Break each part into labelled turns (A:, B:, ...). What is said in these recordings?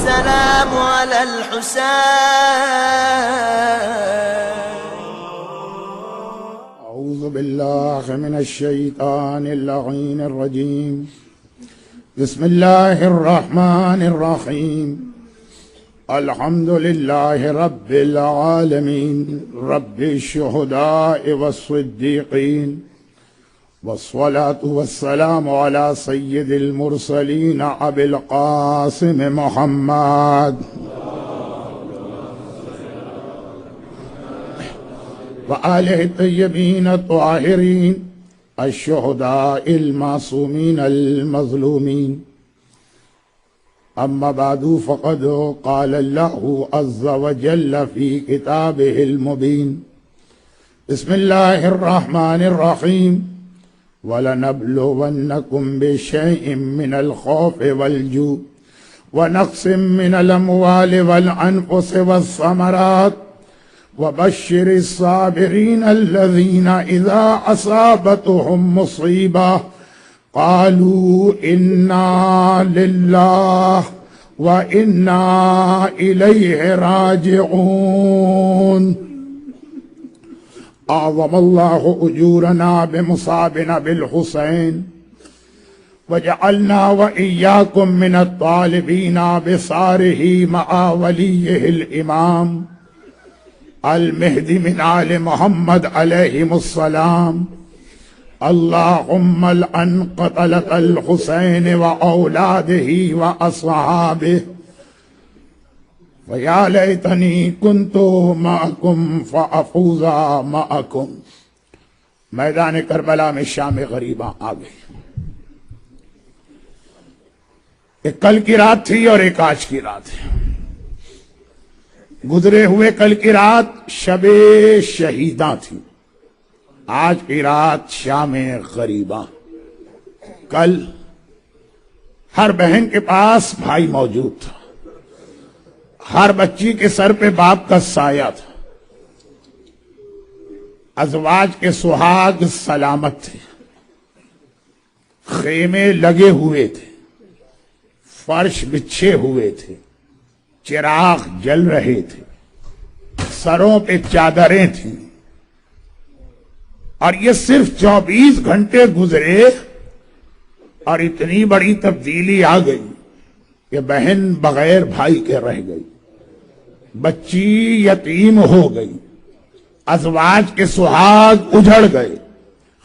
A: والسلام على الحسين.
B: أعوذ بالله من الشيطان اللعين الرجيم. بسم الله الرحمن الرحيم. الحمد لله رب العالمين رب الشهداء والصديقين، والصلاة والسلام على سيد المرسلين أبي القاسم محمد وآله الطيبين الطاهرين الشهداء المعصومين المظلومين. أما بعد فقد قال الله عز وجل في كتابه المبين. بسم الله الرحمن الرحيم. وَلَنَبْلُوَنَّكُمْ بِشَيْءٍ مِّنَ الْخَوْفِ وَالْجُوعِ وَنَقْصٍ مِّنَ الْأَمْوَالِ وَالْأَنفُسِ وَالثَّمَرَاتِ وَبَشِّرِ الصَّابِرِينَ الَّذِينَ إِذَا أَصَابَتْهُم مُّصِيبَةٌ قَالُوا إِنَّا لِلَّهِ وَإِنَّا إِلَيْهِ راجعون. أعظم الله أجورنا بمصابنا بالحسين، وجعلنا وإياكم من الطالبين بصاره مع وليه الإمام المهدي من آل محمد عليهم السلام. اللهم لعن قتلة الحسين وأولاده وأصحابه، وَيَا لَيْتَنِي كُنْتُ مَعَكُمْ فَأَفُوزَ مَعَكُمْ. میدان کربلا میں شام غریباں آ گئی. ایک کل کی رات تھی اور ایک آج کی رات ہے. گزرے ہوئے کل کی رات شب شہیداں تھی، آج کی رات شام غریباں. کل ہر بہن کے پاس بھائی موجود تھا، ہر بچی کے سر پہ باپ کا سایہ تھا، ازواج کے سہاگ سلامت تھے، خیمے لگے ہوئے تھے، فرش بچھے ہوئے تھے، چراغ جل رہے تھے، سروں پہ چادریں تھیں. اور یہ صرف 24 گھنٹے گزرے اور اتنی بڑی تبدیلی آ گئی کہ بہن بغیر بھائی کے رہ گئی، بچی یتیم ہو گئی، ازواج کے سہاگ اجڑ گئے،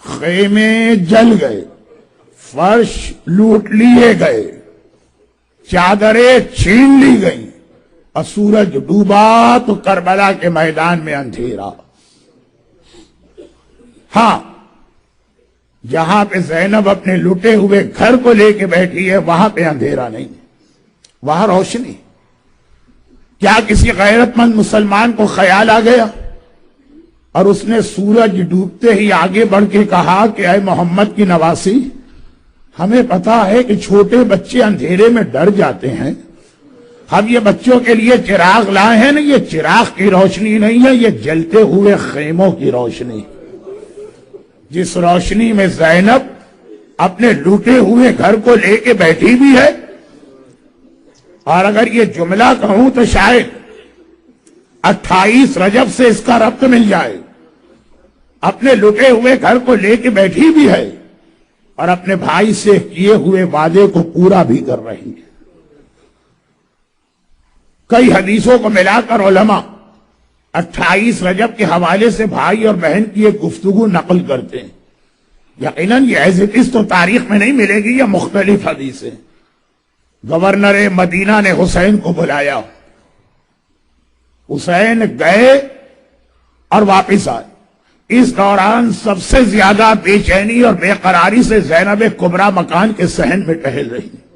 B: خیمے جل گئے، فرش لوٹ لیے گئے، چادریں چھین لی گئیں، اور سورج ڈوبا تو کربلا کے میدان میں اندھیرا. ہاں، جہاں پہ زینب اپنے لٹے ہوئے گھر کو لے کے بیٹھی ہے وہاں پہ اندھیرا نہیں، وہاں روشنی. کیا کسی غیرت مند مسلمان کو خیال آ گیا اور اس نے سورج ڈوبتے ہی آگے بڑھ کے کہا کہ اے محمد کی نواسی، ہمیں پتا ہے کہ چھوٹے بچے اندھیرے میں ڈر جاتے ہیں، ہم یہ بچوں کے لیے چراغ لائے ہیں نا، یہ چراغ کی روشنی نہیں ہے، یہ جلتے ہوئے خیموں کی روشنی، جس روشنی میں زینب اپنے لوٹے ہوئے گھر کو لے کے بیٹھی بھی ہے. اور اگر یہ جملہ کہوں تو شاید 28 رجب سے اس کا ربط مل جائے. اپنے لٹے ہوئے گھر کو لے کے بیٹھی بھی ہے اور اپنے بھائی سے کیے ہوئے وعدے کو پورا بھی کر رہی ہے. کئی حدیثوں کو ملا کر علماء 28 رجب کے حوالے سے بھائی اور بہن کی ایک گفتگو نقل کرتے ہیں. یقیناً یہ ایز اٹ از تو تاریخ میں نہیں ملے گی، یہ مختلف حدیثیں. گورنر مدینہ نے حسین کو بلایا، حسین گئے اور واپس آئے. اس دوران سب سے زیادہ بے چینی اور بے قراری سے زینب کبریٰ مکان کے صحن میں ٹہل رہی ہیں.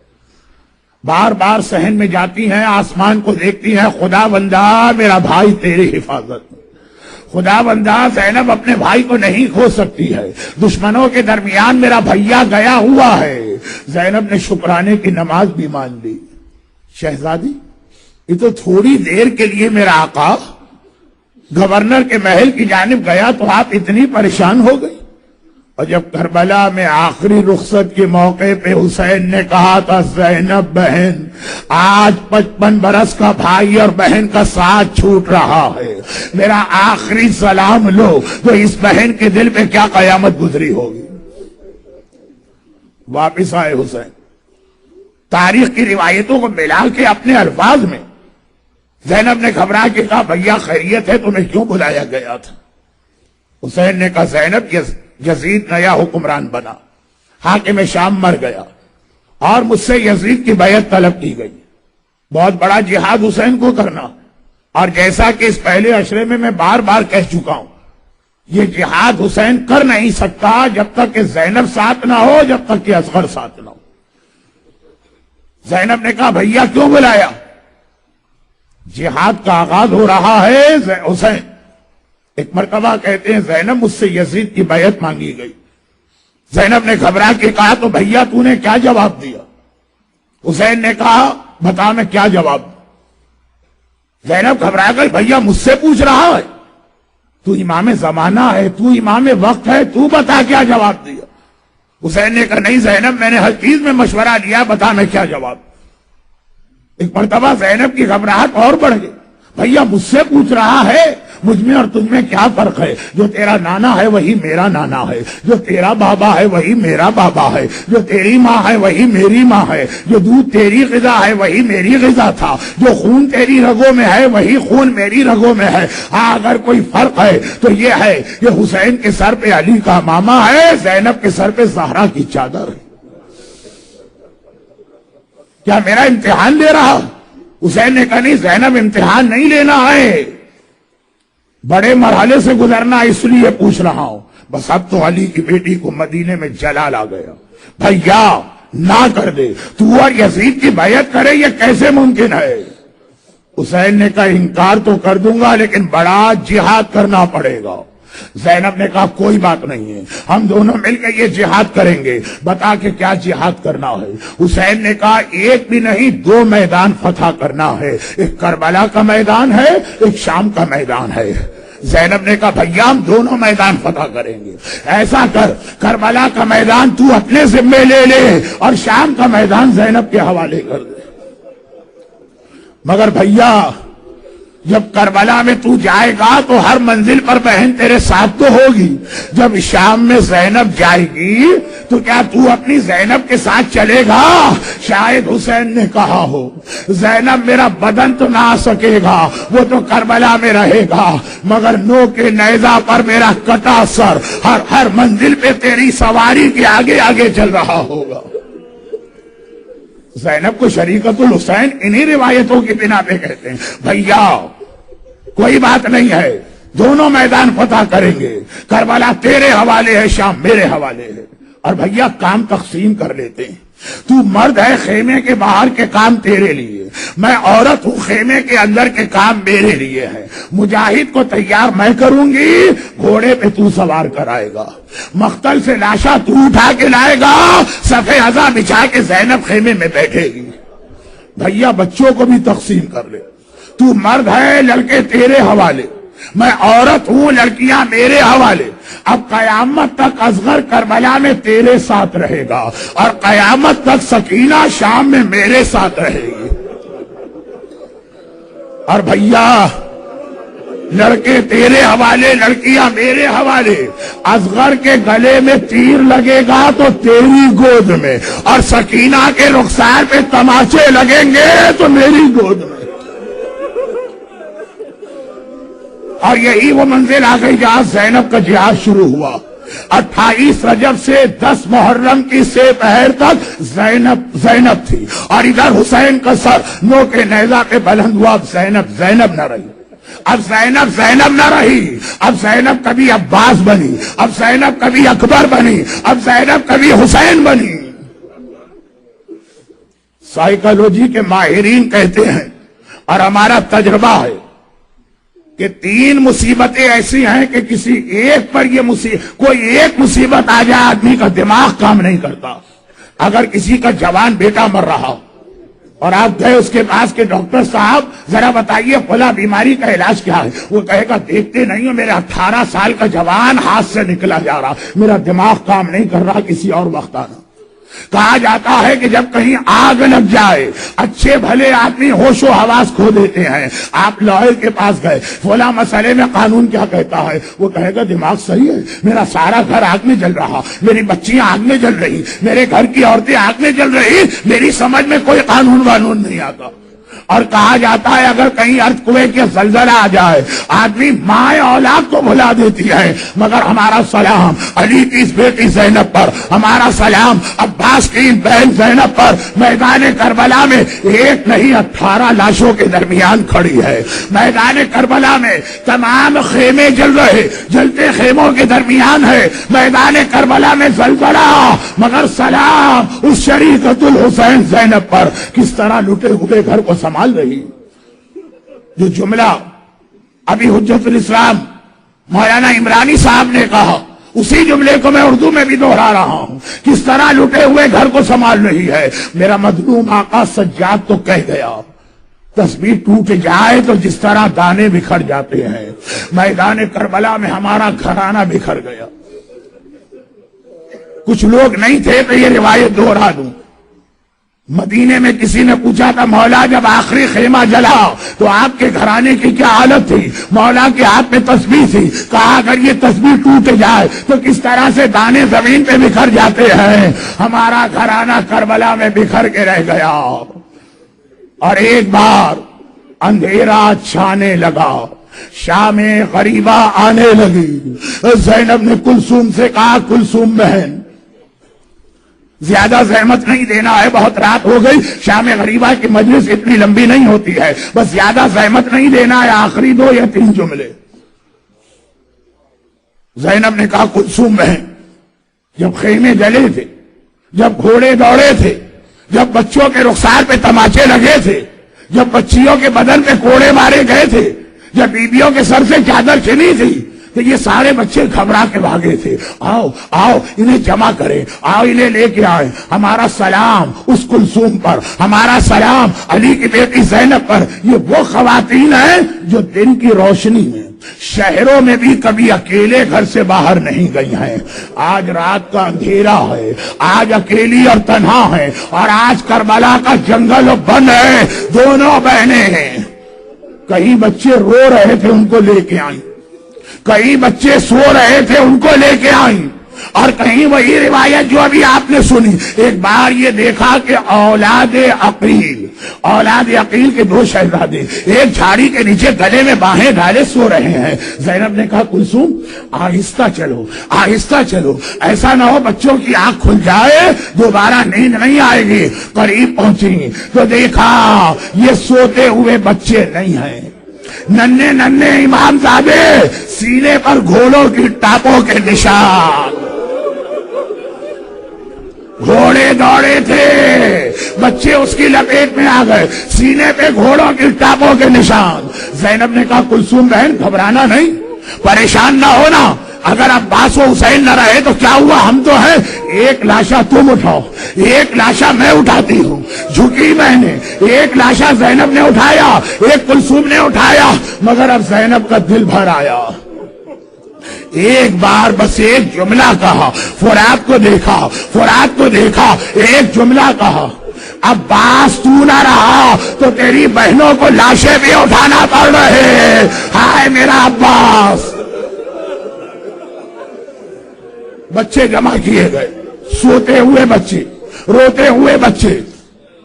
B: بار بار صحن میں جاتی ہیں، آسمان کو دیکھتی ہیں، خدا بندہ میرا بھائی تیری حفاظت. خدا بندہ زینب اپنے بھائی کو نہیں کھو سکتی ہے، دشمنوں کے درمیان میرا بھیا گیا ہوا ہے. زینب نے شکرانے کی نماز بھی مان لی. شہزادی، یہ تو تھوڑی دیر کے لیے میرا آقا گورنر کے محل کی جانب گیا تو آپ اتنی پریشان ہو گئی. اور جب کربلا میں آخری رخصت کے موقع پہ حسین نے کہا تھا زینب بہن آج 55 برس کا بھائی اور بہن کا ساتھ چھوٹ رہا ہے، میرا آخری سلام لو، تو اس بہن کے دل پہ کیا قیامت گزری ہوگی۔ واپس آئے حسین، تاریخ کی روایتوں کو ملا کے اپنے الفاظ میں زینب نے گھبرا کے کہا بھیا خیریت ہے، تمہیں کیوں بلایا گیا تھا؟ حسین نے کہا زینب یزید نیا حکمران بنا، حاکم شام مر گیا اور مجھ سے یزید کی بیعت طلب کی گئی، بہت بڑا جہاد حسین کو کرنا، اور جیسا کہ اس پہلے عشرے میں بار بار کہہ چکا ہوں یہ جہاد حسین کر نہیں سکتا جب تک کہ زینب ساتھ نہ ہو، جب تک کہ اصغر ساتھ نہ ہو۔ زینب نے کہا بھیا کیوں بلایا؟ جہاد کا آغاز ہو رہا ہے حسین۔ ایک مرتبہ کہتے ہیں زینب مجھ سے یزید کی بیعت مانگی گئی، زینب نے گھبرا کے کہا تو بھیا تو نے کیا جواب دیا؟ حسین نے کہا بتا میں کیا جواب دوں؟ زینب گھبرا گئی، بھیا مجھ سے پوچھ رہا ہے، تو امام زمانہ ہے، تو امام وقت ہے، تو بتا کیا جواب دیا؟ حسین نے کہا نہیں زینب میں نے ہر چیز میں مشورہ لیا، بتا میں کیا جواب دوں؟ ایک مرتبہ زینب کی گھبراہٹ اور بڑھ گئی، بھیا مجھ سے پوچھ رہا ہے، مجھ میں اور تجھ میں کیا فرق ہے؟ جو تیرا نانا ہے وہی میرا نانا ہے، جو تیرا بابا ہے وہی میرا بابا ہے، جو تیری ماں ہے وہی میری ماں ہے، جو دودھ تیری غذا ہے وہی میری غذا تھا، جو خون تیری رگوں میں ہے وہی خون میری رگوں میں ہے۔ ہاں اگر کوئی فرق ہے تو یہ ہے کہ حسین کے سر پہ علی کا ماما ہے، زینب کے سر پہ زہرا کی چادر ہے۔ کیا میرا امتحان لے رہا؟ حسین نے کہا نہیں زینب امتحان نہیں لینا ہے، بڑے مرحلے سے گزرنا اس لیے پوچھ رہا ہوں۔ بس اب تو علی کی بیٹی کو مدینے میں جلال آ گیا، بھیا نہ کر دے، تو اور یزید کی بیعت کرے یہ کیسے ممکن ہے؟ حسین نے کہا انکار تو کر دوں گا لیکن بڑا جہاد کرنا پڑے گا۔ زینب نے کہا کوئی بات نہیں ہے، ہم دونوں مل کے یہ جہاد کریں گے، بتا کہ کیا جہاد کرنا ہے؟ حسین نے کہا ایک بھی نہیں 2 میدان فتح کرنا ہے، ایک کربلا کا میدان ہے، ایک شام کا میدان ہے۔ زینب نے کہا بھیا ہم دونوں میدان فتح کریں گے، ایسا کر کربلا کا میدان تو اپنے ذمے لے لے اور شام کا میدان زینب کے حوالے کر دے۔ مگر بھیا جب کربلا میں تو جائے گا تو ہر منزل پر بہن تیرے ساتھ تو ہوگی، جب شام میں زینب جائے گی تو کیا تو اپنی زینب کے ساتھ چلے گا؟ شاید حسین نے کہا ہو زینب میرا بدن تو نہ آ سکے گا، وہ تو کربلا میں رہے گا، مگر نو کے نیزہ پر میرا کٹا سر ہر منزل پہ تیری سواری کے آگے آگے چل رہا ہوگا۔ زینب کو شریکت الحسین انہی روایتوں کی بنا پہ کہتے ہیں بھیا کوئی بات نہیں ہے، دونوں میدان فتح کریں گے، کربلا تیرے حوالے ہے، شام میرے حوالے ہے، اور بھیا کام تقسیم کر لیتے ہیں، تو مرد ہے خیمے کے باہر کے کام تیرے لیے، میں عورت ہوں خیمے کے اندر کے کام میرے لیے ہے، مجاہد کو تیار میں کروں گی، گھوڑے پہ تو سوار کرائے گا، مقتل سے لاشا تو اٹھا کے لائے گا، صفے ازا بچھا کے زینب خیمے میں بیٹھے گی۔ بھیا بچوں کو بھی تقسیم کر لے، تو مرد ہے لڑکے تیرے حوالے، میں عورت ہوں لڑکیاں میرے حوالے، اب قیامت تک اصغر کربلا میں تیرے ساتھ رہے گا اور قیامت تک سکینہ شام میں میرے ساتھ رہے گی۔ اور بھیا لڑکے تیرے حوالے لڑکیاں میرے حوالے، اصغر کے گلے میں تیر لگے گا تو تیری گود میں، اور سکینہ کے رخسار پہ تماچے لگیں گے تو میری گود میں۔ اور یہی وہ منزل آ گئی جہاں زینب کا جہاد شروع ہوا۔ 28 رجب سے 10 محرم کی سے پہر تک زینب تھی، اور ادھر حسین کا سر نو کے نیزہ پہ بلند ہوا۔ اب زینب نہ رہی، اب زینب نہ رہی، اب زینب کبھی عباس بنی، اب زینب کبھی اکبر بنی، اب زینب کبھی حسین بنی۔ سائیکالوجی کے ماہرین کہتے ہیں اور ہمارا تجربہ ہے کہ 3 مصیبتیں ایسی ہیں کہ کسی ایک پر کوئی ایک مصیبت آ جائے آدمی کا دماغ کام نہیں کرتا۔ اگر کسی کا جوان بیٹا مر رہا ہو، اور آپ گئے اس کے پاس کہ ڈاکٹر صاحب ذرا بتائیے فلاں بیماری کا علاج کیا ہے. وہ کہے گا دیکھتے نہیں ہو میرا 18 سال کا جوان ہاتھ سے نکلا جا رہا, میرا دماغ کام نہیں کر رہا, کسی اور وقت آنا. کہا جاتا ہے کہ جب کہیں آگ لگ جائے اچھے بھلے آدمی ہوش و حواس کھو دیتے ہیں. آپ لائر کے پاس گئے, فلاں مسئلے میں قانون کیا کہتا ہے, وہ کہے گا دماغ صحیح ہے, میرا سارا گھر آگ میں جل رہا, میری بچیاں آگ میں جل رہی, میرے گھر کی عورتیں آگ میں جل رہی, میری سمجھ میں کوئی قانون وانون نہیں آتا. اور کہا جاتا ہے اگر کہیں ارتھکویک یا زلزلہ آ جائے آدمی ماں اولاد کو بھلا دیتی ہے, مگر ہمارا سلام علی کی اس بیٹی زینب پر, ہمارا سلام عباس کی بہن زینب پر میدان کربلا میں ایک نہیں 18 لاشوں کے درمیان کھڑی ہے. میدان کربلا میں تمام خیمے جل رہے, جلتے خیموں کے درمیان ہے میدان کربلا میں زلزلہ, مگر سلام اس شریعت الحسین زینب پر کس طرح لٹے ہوئے گھر کو سنبھال رہی. جو جملہ ابھی حجت الاسلام مولانا عمرانی صاحب نے کہا اسی جملے کو میں اردو میں بھی دوہرا رہا ہوں, کس طرح لٹے ہوئے گھر کو سنبھال رہی ہے. میرا مظلوم آقا سجاد تو کہہ گیا تسبیح ٹوٹ جائے تو جس طرح دانے بکھر جاتے ہیں, میدان کربلا میں ہمارا گھرانہ بکھر گیا. کچھ لوگ نہیں تھے تو یہ روایت دوہرا دوں. مدینے میں کسی نے پوچھا تھا مولا جب آخری خیمہ جلا تو آپ کے گھرانے کی کیا حالت تھی؟ مولا کے ہاتھ میں تسبیح تھی. کہا اگر یہ تسبیح ٹوٹ جائے تو کس طرح سے دانے زمین پہ بکھر جاتے ہیں, ہمارا گھرانہ کربلا میں بکھر کے رہ گیا. اور ایک بار اندھیرا چھانے لگا, شام غریبہ آنے لگی. زینب نے کلثوم سے کہا کلثوم بہن زیادہ زحمت نہیں دینا ہے, بہت رات ہو گئی, شام غریبہ کی مجلس اتنی لمبی نہیں ہوتی ہے, بس زیادہ زحمت نہیں دینا ہے, آخری 2 یا 3 جملے. زینب نے کہا کلثوم بہن جب خیمے جلے تھے, جب گھوڑے دوڑے تھے, جب بچوں کے رخسار پہ تماچے لگے تھے, جب بچیوں کے بدن پہ کوڑے مارے گئے تھے, جب بیبیوں کے سر سے چادر چنی تھی تو یہ سارے بچے گھبرا کے بھاگے تھے. آؤ آؤ انہیں جمع کریں, آؤ انہیں لے کے آئے. ہمارا سلام اس کلثوم پر, ہمارا سلام علی کی بیٹی زینب پر. یہ وہ خواتین ہیں جو دن کی روشنی میں شہروں میں بھی کبھی اکیلے گھر سے باہر نہیں گئی ہیں. آج رات کا اندھیرا ہے, آج اکیلی اور تنہا ہے, اور آج کربلا کا جنگل و بن ہے, دونوں بہنیں ہیں. کئی بچے رو رہے تھے ان کو لے کے آئیں, کئی بچے سو رہے تھے ان کو لے کے آئیں, اور کہیں وہی روایت جو ابھی آپ نے سنی. ایک بار یہ دیکھا کہ اولاد عقیل کے 2 شہزادے ایک جھاڑی کے نیچے گلے میں باہیں ڈالے سو رہے ہیں. زینب نے کہا کلثوم آہستہ چلو, آہستہ چلو, ایسا نہ ہو بچوں کی آنکھ کھل جائے دوبارہ نیند نہیں آئے گی. قریب پہنچی تو دیکھا یہ سوتے ہوئے بچے نہیں ہیں, ننھے ننھے امام زادے, سینے پر گھوڑوں کی ٹاپوں کے نشان. گھوڑے دوڑے تھے, بچے اس کی لپیٹ میں آ گئے, سینے پہ گھوڑوں کی ٹاپوں کے نشان. زینب نے کہا کلثوم بہن گھبرانا نہیں, پریشان نہ ہونا. اگر عباس و حسین نہ رہے تو کیا ہوا, ہم تو ہیں. ایک لاشا تم اٹھاؤ, ایک لاشا میں اٹھاتی ہوں. جھکی میں نے, ایک لاشا زینب نے اٹھایا, ایک کلثوم نے اٹھایا, مگر اب زینب کا دل بھر آیا. ایک بار بس ایک جملہ کہا, فرات کو دیکھا, فرات کو دیکھا, ایک جملہ کہا, عباس تو نہ رہا تو تیری بہنوں کو لاشیں بھی اٹھانا پڑ رہے. ہائے میرا عباس. بچے جمع کیے گئے, سوتے ہوئے بچے, روتے ہوئے بچے,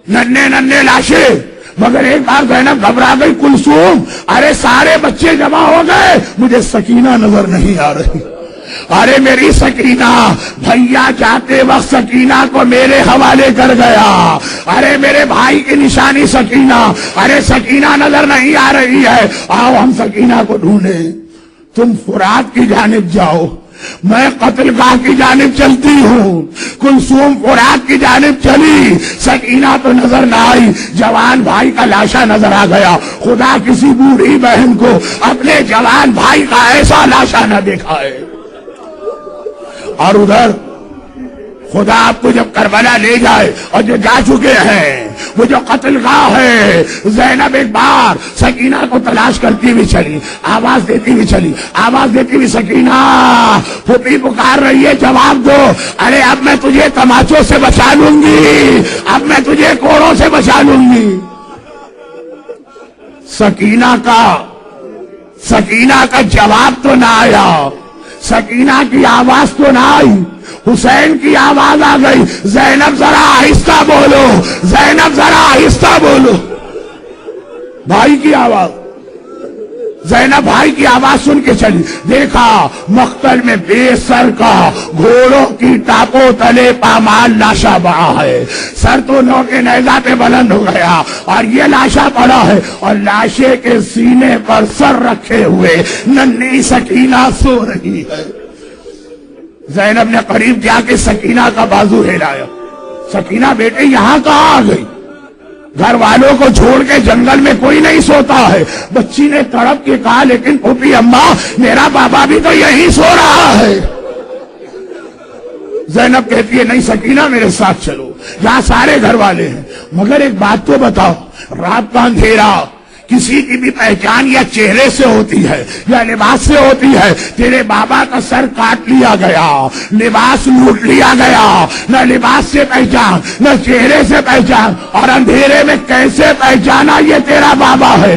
B: ننھے ننھے لاشیں. مگر ایک بار زینب گھبرا گئی, کلثوم ارے سارے بچے جمع ہو گئے, مجھے سکینہ نظر نہیں آ رہی. ارے میری سکینہ, بھیا جاتے وقت سکینہ کو میرے حوالے کر گیا. ارے میرے بھائی کی نشانی سکینہ, ارے سکینہ نظر نہیں آ رہی ہے, آؤ ہم سکینہ کو ڈھونڈیں. تم فرات کی جانب جاؤ, میں قتل گاہ کی جانب چلتی ہوں. کلثوم فرات کی جانب چلی, سکینہ تو نظر نہ آئی. جوان بھائی کا لاشا نظر آ گیا. خدا کسی بوڑھی بہن کو اپنے جوان بھائی کا ایسا لاشا نہ دکھائے. اور ادھر خدا آپ کو جب کربلا لے جائے, اور جو جا چکے ہیں وہ جو قتل گاہ ہے. زینب ایک بار سکینہ کو تلاش کرتی ہوئی چلی, آواز دیتی ہوئی چلی, آواز دیتی ہوئی سکینہ پھوپھی پکار رہی ہے, جواب دو. ارے اب میں تجھے تماچوں سے بچا لوں گی, اب میں تجھے کوڑوں سے بچا لوں گی. سکینہ کا جواب تو نہ آیا, سکینہ کی آواز تو نہ آئی. حسین کی آواز آ گئی, زینب ذرا آہستہ بولو, زینب ذرا آہستہ بولو. بھائی کی آواز, زینب بھائی کی آواز سن کے چلی. دیکھا مقتل میں بے سر کا گھوڑوں کی ٹاپوں تلے پامال لاشا پڑا ہے. سر تو نو کے نیزہ پہ بلند ہو گیا اور یہ لاشا پڑا ہے, اور لاشے کے سینے پر سر رکھے ہوئے ننھی سکینہ سو رہی ہے. زینب نے قریب جا کے سکینہ کا بازو ہلایا. سکینہ بیٹے یہاں کہاں آ گئی؟ گھر والوں کو چھوڑ کے جنگل میں کوئی نہیں سوتا ہے. بچی نے تڑپ کے کہا لیکن پھوپھی اماں میرا بابا بھی تو یہی سو رہا ہے. زینب کہتی ہے نہیں سکینہ میرے ساتھ چلو, یہاں سارے گھر والے ہیں. مگر ایک بات تو بتاؤ, رات کا اندھیرا کسی کی بھی پہچان یا چہرے سے ہوتی ہے یا لباس سے ہوتی ہے. تیرے بابا کا سر کاٹ لیا گیا, لباس لوٹ لیا گیا, نہ لباس سے پہچان نہ چہرے سے پہچان, اور اندھیرے میں کیسے پہچانا یہ تیرا بابا ہے؟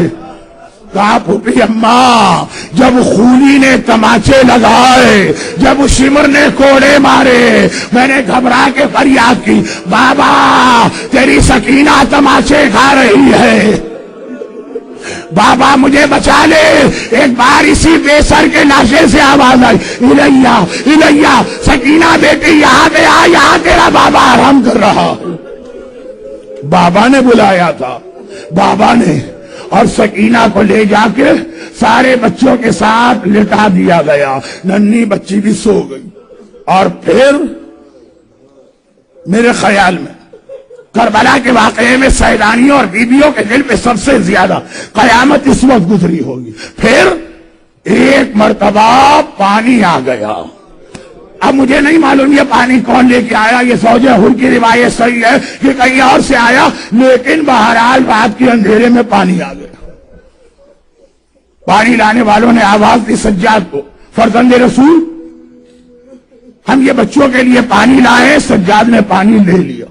B: کہا پھوپھی اماں جب خونی نے تماچے لگائے, جب شمر نے کوڑے مارے, میں نے گھبرا کے فریاد کی بابا تیری سکینہ تماچے کھا رہی ہے, بابا مجھے بچا لے. ایک بار اسی بے سر کے لاشے سے آواز آئی الیہ الیہ, سکینہ بیٹی یہاں پہ آ, یہاں تیرا بابا آرام کر رہا ہے. بابا نے بلایا تھا, بابا نے, اور سکینہ کو لے جا کے سارے بچوں کے ساتھ لٹا دیا گیا. ننھی بچی بھی سو گئی. اور پھر میرے خیال میں کربلا کے واقعے میں سیدانیوں اور بیویوں کے دل پہ سب سے زیادہ قیامت اس وقت گزری ہوگی. پھر ایک مرتبہ پانی آ گیا. اب مجھے نہیں معلوم یہ پانی کون لے کے آیا, یہ زوجہ حر کی روایت صحیح ہے کہ کہیں اور سے آیا, لیکن بہرحال رات کے اندھیرے میں پانی آ گیا. پانی لانے والوں نے آواز دی سجاد کو, فرزند رسول ہم یہ بچوں کے لیے پانی لائے. سجاد نے پانی لے لیا,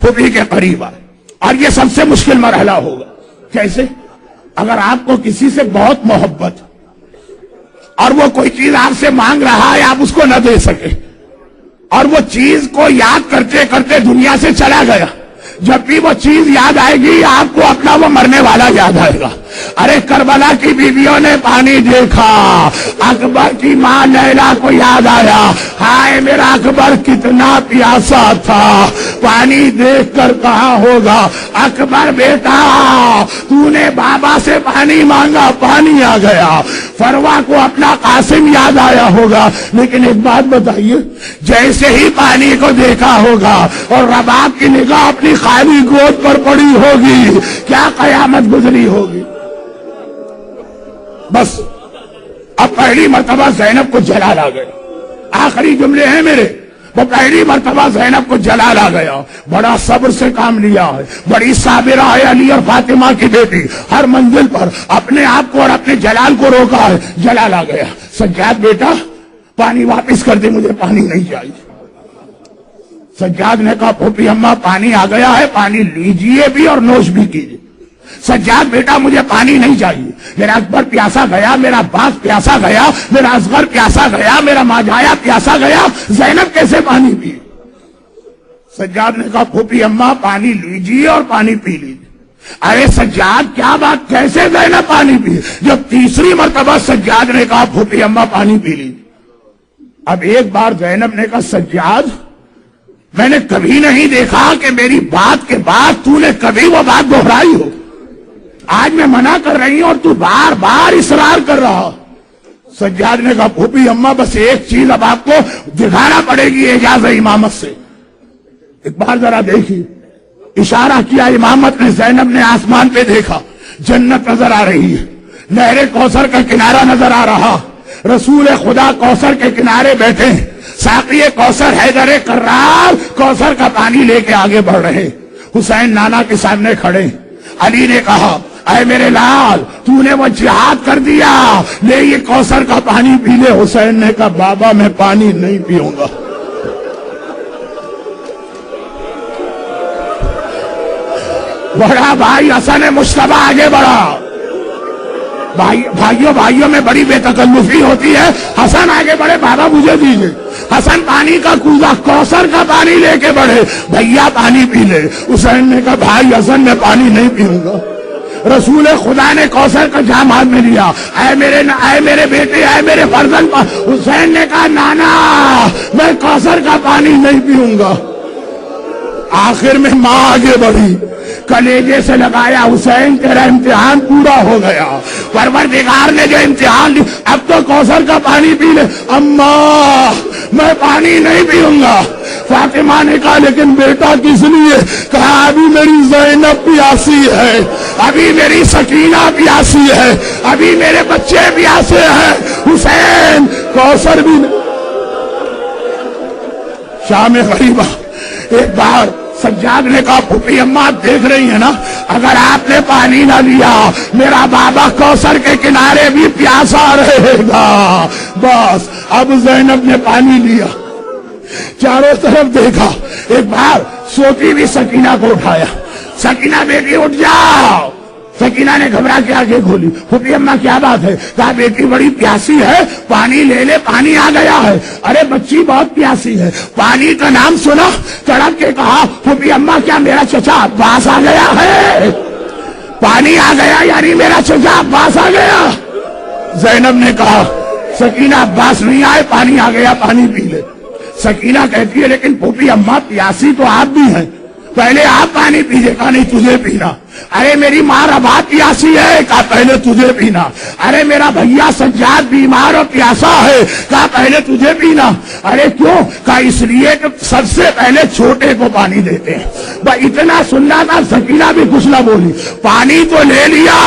B: پھوپھی کے قریب آئے. اور یہ سب سے مشکل مرحلہ ہوگا. کیسے؟ اگر آپ کو کسی سے بہت محبت اور وہ کوئی چیز آپ سے مانگ رہا ہے, آپ اس کو نہ دے سکے, اور وہ چیز کو یاد کرتے کرتے دنیا سے چلا گیا, جب بھی وہ چیز یاد آئے گی آپ کو اپنا وہ مرنے والا یاد آئے گا. ارے کربلا کی بیویوں نے پانی دیکھا, اکبر کی ماں لیلا کو یاد آیا, ہائے میرا اکبر کتنا پیاسا تھا. پانی دیکھ کر کہا ہوگا اکبر بیٹا تو نے بابا سے پانی مانگا, پانی آ گیا. فروا کو اپنا قاسم یاد آیا ہوگا. لیکن ایک بات بتائیے, جیسے ہی پانی کو دیکھا ہوگا اور رباب کی نگاہ اپنی خالی گود پر پڑی ہوگی, کیا قیامت گزری ہوگی. بس اب پہلی مرتبہ زینب کو جلال آ گیا. آخری جملے ہیں میرے, وہ پہلی مرتبہ زینب کو جلال آ گیا. بڑا صبر سے کام لیا ہے, بڑی صابرہ ہے, علی اور فاطمہ کی بیٹی. ہر منزل پر اپنے آپ کو اور اپنے جلال کو روکا ہے. جلال آ گیا. سجاد بیٹا پانی واپس کر دے, مجھے پانی نہیں چاہیے. سجاد نے کہا پھوپھی اماں پانی آ گیا ہے, پانی لیجئے بھی اور نوش بھی کیجئے. سجاد بیٹا مجھے پانی نہیں چاہیے, میرا اکبر پیاسا گیا, میرا باس پیاسا گیا, میرا اصغر پیاسا گیا, میرا ماجایا پیاسا گیا, زینب کیسے پانی پی. سجاد نے کہا پھوپھی اماں پانی لیجئے اور پانی پی لیجئے. ارے سجاد کیا بات, کیسے زینب پانی پی. جب تیسری مرتبہ سجاد نے کہا پھوپھی اماں پانی پی لیجئے. اب ایک بار زینب نے کہا سجاد میں نے کبھی نہیں دیکھا کہ میری بات کے بعد تو نے کبھی وہ بات دہرائی ہو. آج میں منع کر رہی ہوں اور تو بار بار اصرار کر رہا. سجاد نے کہا پھوپھی اماں بس ایک چیز اب آپ کو دکھانا پڑے گی اعجاز امامت سے. ایک بار ذرا دیکھیے. اشارہ کیا امامت نے. زینب نے آسمان پہ دیکھا, جنت نظر آ رہی ہے, نہر کوثر کا کنارہ نظر آ رہا, رسول خدا کوثر کے کنارے بیٹھے, ساقی کوثر حیدر کرار کوثر کا پانی لے کے آگے بڑھ رہے. حسین نانا کے سامنے کھڑے. علی نے کہا اے میرے لال تو نے وہ جہاد کر دیا، لے یہ کوثر کا پانی پی لے. حسین نے کہا بابا میں پانی نہیں پیوں گا. بڑا بھائی حسن مشتبہ آگے بڑھا. بھائیوں میں بڑی بے تکلفی ہوتی ہے. حسن آگے بڑھے، بابا مجھے دیجیے. حسن پانی کا کوزہ کوثر کا پانی لے کے بڑھے، بھیا پانی پی لے. حسین نے کہا بھائی حسن میں پانی نہیں پیوں گا. رسول خدا نے کوثر کا جام ہاتھ میں لیا، اے میرے بیٹے، اے میرے فرزند. حسین نے کہا نانا میں کوثر کا پانی نہیں پیوں گا. آخر میں ماں آگے بڑھی، کلیجے سے لگایا، حسین تیرا امتحان پورا ہو گیا. پروردگار نے جو امتحان لی، اب تو کوثر کا پانی پی لے. اماں میں پانی نہیں پیوں گا. فاطمہ نے کہا لیکن بیٹا کس لیے؟ کہا ابھی میری زینب پیاسی ہے، ابھی میری سکینہ پیاسی ہے، ابھی میرے بچے پیاسے ہیں. حسین کوثر بھی نہیں. شام غریبہ ایک بار سجاد نے کہا پھوپھی اماں آپ دیکھ رہی ہیں نا، اگر آپ نے پانی نہ لیا میرا بابا کوثر کے کنارے بھی پیاسا رہے گا. بس اب زینب نے پانی لیا، چاروں طرف دیکھا. ایک بار سوتی بھی سکینہ کو اٹھایا، سکینہ بیٹی اٹھ جاؤ. سکینہ نے گھبرا کے آگے کھولی. پھوپھی اماں کیا بات ہے؟ کہا بیٹی بڑی پیاسی ہے، پانی لے لے، پانی آ گیا ہے. ارے بچی بہت پیاسی ہے. پانی کا نام سنا، تڑپ کے کہا پھوپھی اماں کیا میرا چچا عباس آ گیا ہے؟ پانی آ گیا یعنی میرا چچا عباس آ گیا. زینب نے کہا سکینہ عباس نہیں آئے، پانی آ گیا، پانی پی لے. سکینہ کہتی ہے لیکن پھوپھی اماں پیاسی تو آپ بھی ہیں، پہلے آپ پانی پیجیے. کہا نہیں تجھے پینا. ارے میری ماں رباب پیاسی ہے. کہا پہلے تجھے پینا. ارے میرا بھیا سجاد بیمار اور پیاسا ہے. کہا پہلے تجھے پینا. ارے کیوں؟ کہا اس لیے کہ سب سے پہلے چھوٹے کو پانی دیتے ہیں. اتنا سننا تھا، سکینہ بھی کچھ نہ بولی. پانی تو لے لیا،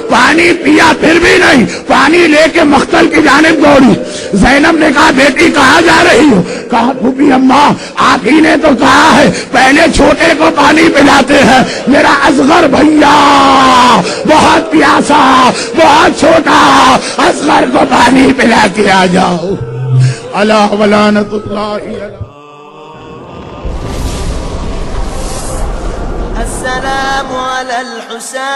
B: پانی پیا پھر بھی نہیں. پانی لے کے مختل کی جانب دوڑی. زینب نے کہا بیٹی کہاں جا رہی ہو؟ کہا پھوپھی اماں آپ ہی نے تو کہا ہے پہلے چھوٹے کو پانی پلاتے ہیں. میرا اصغر بھیا بہت پیاسا، بہت چھوٹا، اصغر کو پانی پلا کے آ جاؤ. اللہ ولعنت اللہ علیہ.
A: السلام على الحسين